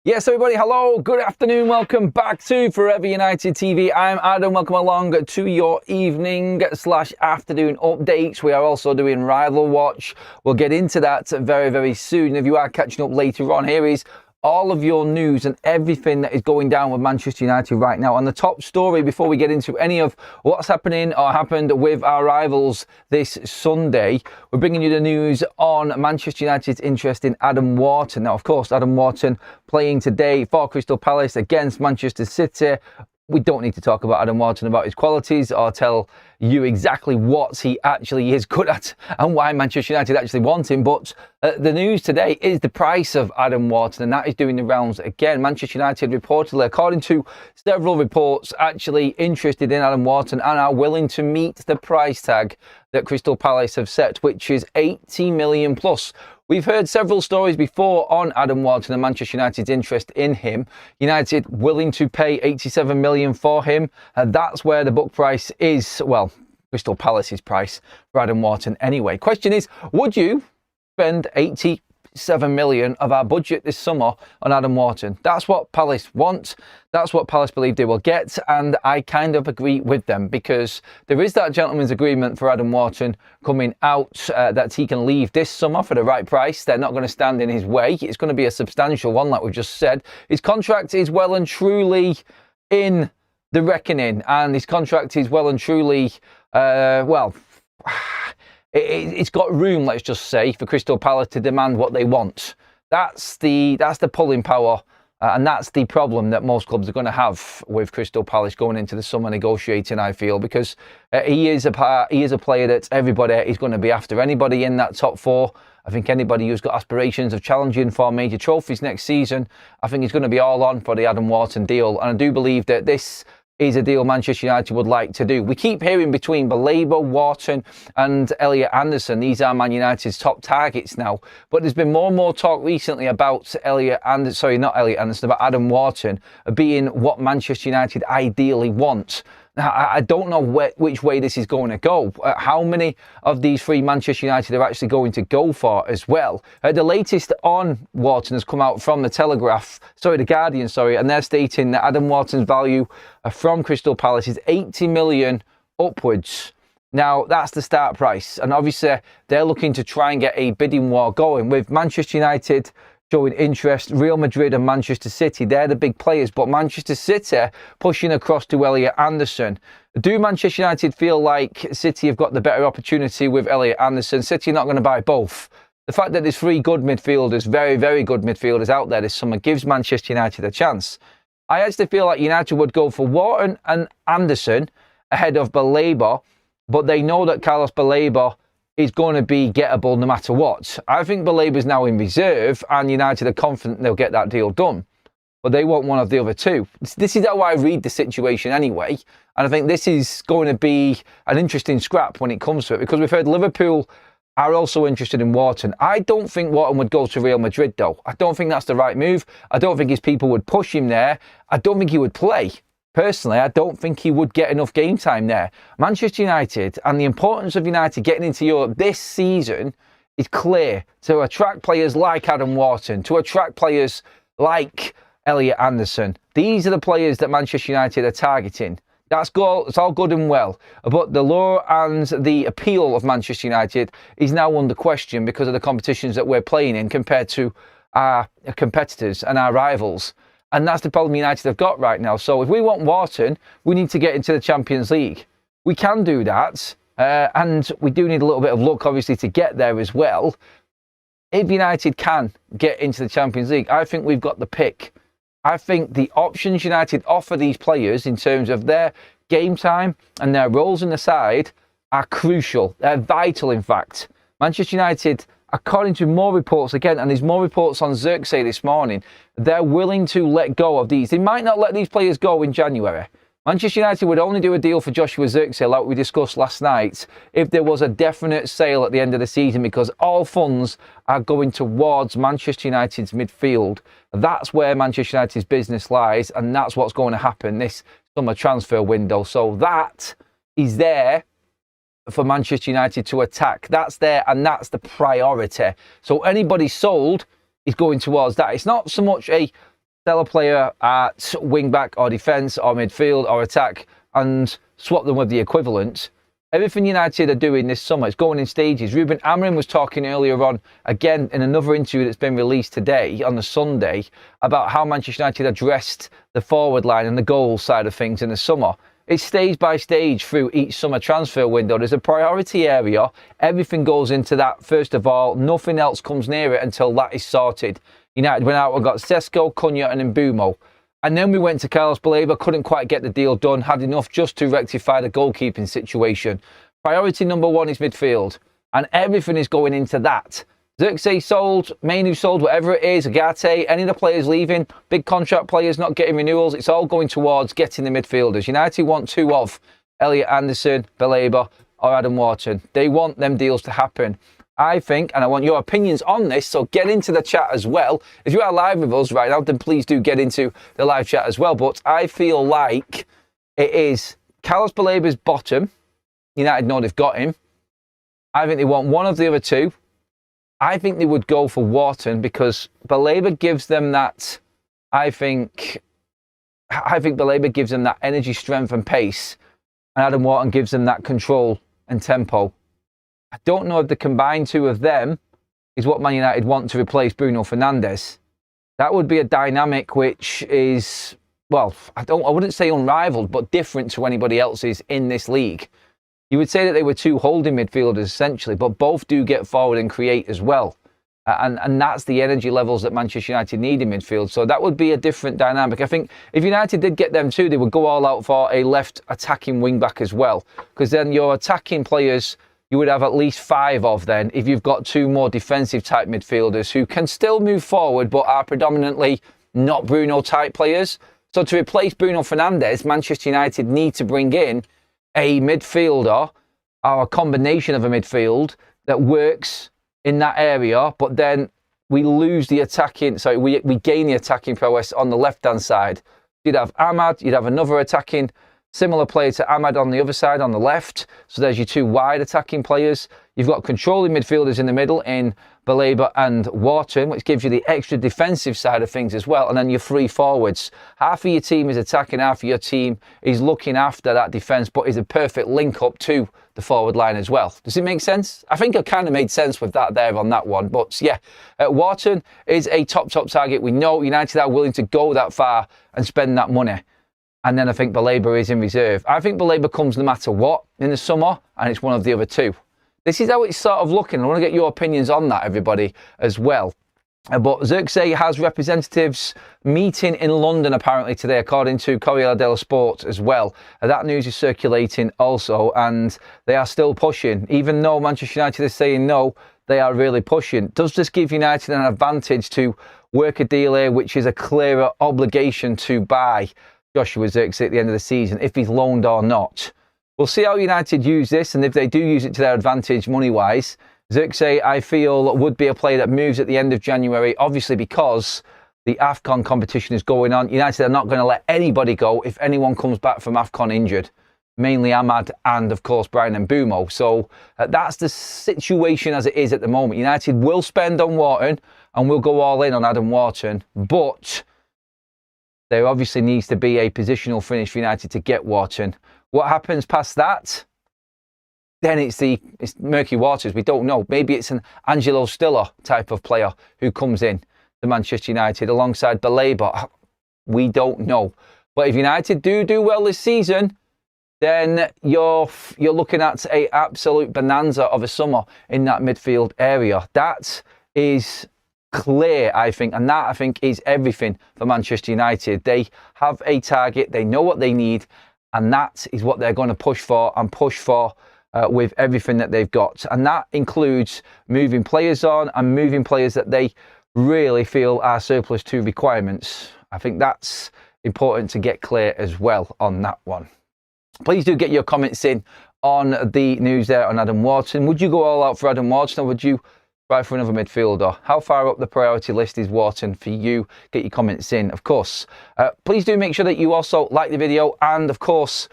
Yes, everybody, hello, good afternoon, welcome back to Forever United TV. I'm Adam, welcome along to your evening/afternoon updates. We are also doing Rival Watch. We'll get into that very, very soon. If you are catching up later on, here is all of your news and everything that is going down with Manchester United right now. And the top story, before we get into any of what's happening or happened with our rivals this Sunday, we're bringing you the news on Manchester United's interest in Adam Wharton. Now, of course, Adam Wharton playing today for Crystal Palace against Manchester City. We don't need to talk about Adam Wharton, about his qualities, or tell you exactly what he actually is good at and why Manchester United actually want him. But the news today is the price of Adam Wharton, and that is doing the rounds again. Manchester United reportedly, according to several reports, actually interested in Adam Wharton and are willing to meet the price tag that Crystal Palace have set, which is 80 million plus. We've heard several stories before on Adam Wharton and Manchester United's interest in him. United willing to pay 87 million for him. And that's where the book price is, well, Crystal Palace's price for Adam Wharton anyway. Question is, would you spend 87 million of our budget this summer on Adam Wharton? That's what Palace want. That's what Palace believe they will get, and I kind of agree with them, because there is that gentleman's agreement for Adam Wharton coming out that he can leave this summer for the right price. They're not going to stand in his way. It's going to be a substantial one, like we've just said. His contract is well and truly in the reckoning, and his contract is well and truly, it's got room, let's just say, for Crystal Palace to demand what they want. That's the pulling power, and that's the problem that most clubs are going to have with Crystal Palace going into the summer negotiating, I feel, because he is a player that everybody is going to be after. Anybody in that top four, I think anybody who's got aspirations of challenging for major trophies next season, I think he's going to be all on for the Adam Wharton deal. And I do believe that this is a deal Manchester United would like to do. We keep hearing between Baleba, Wharton and Elliot Anderson. These are Man United's top targets now. But there's been more and more talk recently about about Adam Wharton being what Manchester United ideally want. Now, I don't know which way this is going to go. How many of these three Manchester United are actually going to go for as well? The latest on Wharton has come out from the Guardian, and they're stating that Adam Wharton's value from Crystal Palace is 80 million upwards. Now, that's the start price. And obviously, they're looking to try and get a bidding war going with Manchester United showing interest. Real Madrid and Manchester City, they're the big players, but Manchester City pushing across to Elliot Anderson. Do Manchester United feel like City have got the better opportunity with Elliot Anderson? City are not going to buy both. The fact that there's three good midfielders, very, very good midfielders out there this summer, gives Manchester United a chance. I actually feel like United would go for Wharton and Anderson ahead of Baleba, but they know that Carlos Baleba is going to be gettable no matter what. I think Baleba's now in reserve, and United are confident they'll get that deal done. But they want one of the other two. This is how I read the situation anyway. And I think this is going to be an interesting scrap when it comes to it, because we've heard Liverpool are also interested in Wharton. I don't think Wharton would go to Real Madrid, though. I don't think that's the right move. I don't think his people would push him there. I don't think he would play. Personally, I don't think he would get enough game time there. Manchester United and the importance of United getting into Europe this season is clear, to attract players like Adam Wharton, to attract players like Elliot Anderson. These are the players that Manchester United are targeting. It's all good and well, but the lure and the appeal of Manchester United is now under question because of the competitions that we're playing in compared to our competitors and our rivals. And that's the problem United have got right now. So if we want Wharton, we need to get into the Champions League. We can do that. And we do need a little bit of luck, obviously, to get there as well. If United can get into the Champions League, I think we've got the pick. I think the options United offer these players in terms of their game time and their roles in the side are crucial. They're vital, in fact. Manchester United, according to more reports, again, and there's more reports on Xerxes this morning, they're willing to let go of these. They might not let these players go in January. Manchester United would only do a deal for Joshua Xerxes, like we discussed last night, if there was a definite sale at the end of the season, because all funds are going towards Manchester United's midfield. That's where Manchester United's business lies, and that's what's going to happen this summer transfer window. So that is there for Manchester United to attack. That's there, and that's the priority. So anybody sold is going towards that. It's not so much a sell a player at wing back or defence or midfield or attack and swap them with the equivalent. Everything United are doing this summer is going in stages. Ruben Amorim was talking earlier on, again in another interview that's been released today on the Sunday, about how Manchester United addressed the forward line and the goal side of things in the summer. It's stage by stage through each summer transfer window. There's a priority area. Everything goes into that first of all. Nothing else comes near it until that is sorted. United went out and got Sesko, Cunha and Mbeumo. And then we went to Carlos Baleba, couldn't quite get the deal done, had enough just to rectify the goalkeeping situation. Priority number one is midfield. And everything is going into that. Zirkzee sold, Mainu sold, whatever it is, Agate, any of the players leaving, big contract players not getting renewals, it's all going towards getting the midfielders. United want two of Elliot Anderson, Baleba or Adam Wharton. They want them deals to happen. I think, and I want your opinions on this, so get into the chat as well. If you are live with us right now, then please do get into the live chat as well. But I feel like it is Carlos Baleba's bottom. United know they've got him. I think they want one of the other two. I think they would go for Wharton because Baleba gives them that, I think Baleba gives them that energy, strength and pace. And Adam Wharton gives them that control and tempo. I don't know if the combined two of them is what Man United want to replace Bruno Fernandes. That would be a dynamic which is, well, I wouldn't say unrivaled, but different to anybody else's in this league. You would say that they were two holding midfielders essentially, but both do get forward and create as well. And that's the energy levels that Manchester United need in midfield. So that would be a different dynamic. I think if United did get them too, they would go all out for a left attacking wing back as well. Because then your attacking players, you would have at least 5 of then if you've got 2 more defensive type midfielders who can still move forward but are predominantly not Bruno type players. So to replace Bruno Fernandes, Manchester United need to bring in a midfielder or a combination of a midfield that works in that area, but then we lose the attacking, sorry, we gain the attacking prowess on the left-hand side. You'd have Ahmad, you'd have another attacking, similar player to Ahmad on the other side, on the left. So there's your 2 wide attacking players. You've got controlling midfielders in the middle in Baleba and Wharton, which gives you the extra defensive side of things as well. And then your 3 forwards. Half of your team is attacking, half of your team is looking after that defence, but is a perfect link up to the forward line as well. Does it make sense? I think I kind of made sense with that there on that one. But yeah, Wharton is a top target. We know United are willing to go that far and spend that money. And then I think Baleba is in reserve. I think Baleba comes no matter what in the summer, and it's one of the other 2. This is how it's sort of looking. I want to get your opinions on that, everybody, as well. But Zirkzee has representatives meeting in London apparently today, according to Corriere dello Sport as well. That news is circulating also, and they are still pushing. Even though Manchester United is saying no, they are really pushing. Does this give United an advantage to work a deal here, which is a clearer obligation to buy Joshua Zirkzee at the end of the season, if he's loaned or not? We'll see how United use this, and if they do use it to their advantage money-wise. Zirkzee, I feel, would be a player that moves at the end of January, obviously because the AFCON competition is going on. United are not going to let anybody go if anyone comes back from AFCON injured. Mainly Ahmad and, of course, Brian Mbeumo. So that's the situation as it is at the moment. United will spend on Wharton and will go all in on Adam Wharton, but there obviously needs to be a positional finish for United to get Wharton. What happens past that? Then it's murky waters. We don't know. Maybe it's an Angelo Stiller type of player who comes in to Manchester United alongside Baleba. We don't know. But if United do well this season, then you're looking at an absolute bonanza of a summer in that midfield area. That is clear, I think, and that, I think, is everything for Manchester United. They have a target, they know what they need, and that is what they're going to push for with everything that they've got. And that includes moving players on and moving players that they really feel are surplus to requirements. I think that's important to get clear as well on that one. Please do get your comments in on the news there on Adam Wharton. Would you go all out for Adam Wharton, or would you try for another midfielder? How far up the priority list is Wharton for you? Get your comments in, of course. Please do make sure that you also like the video, and of course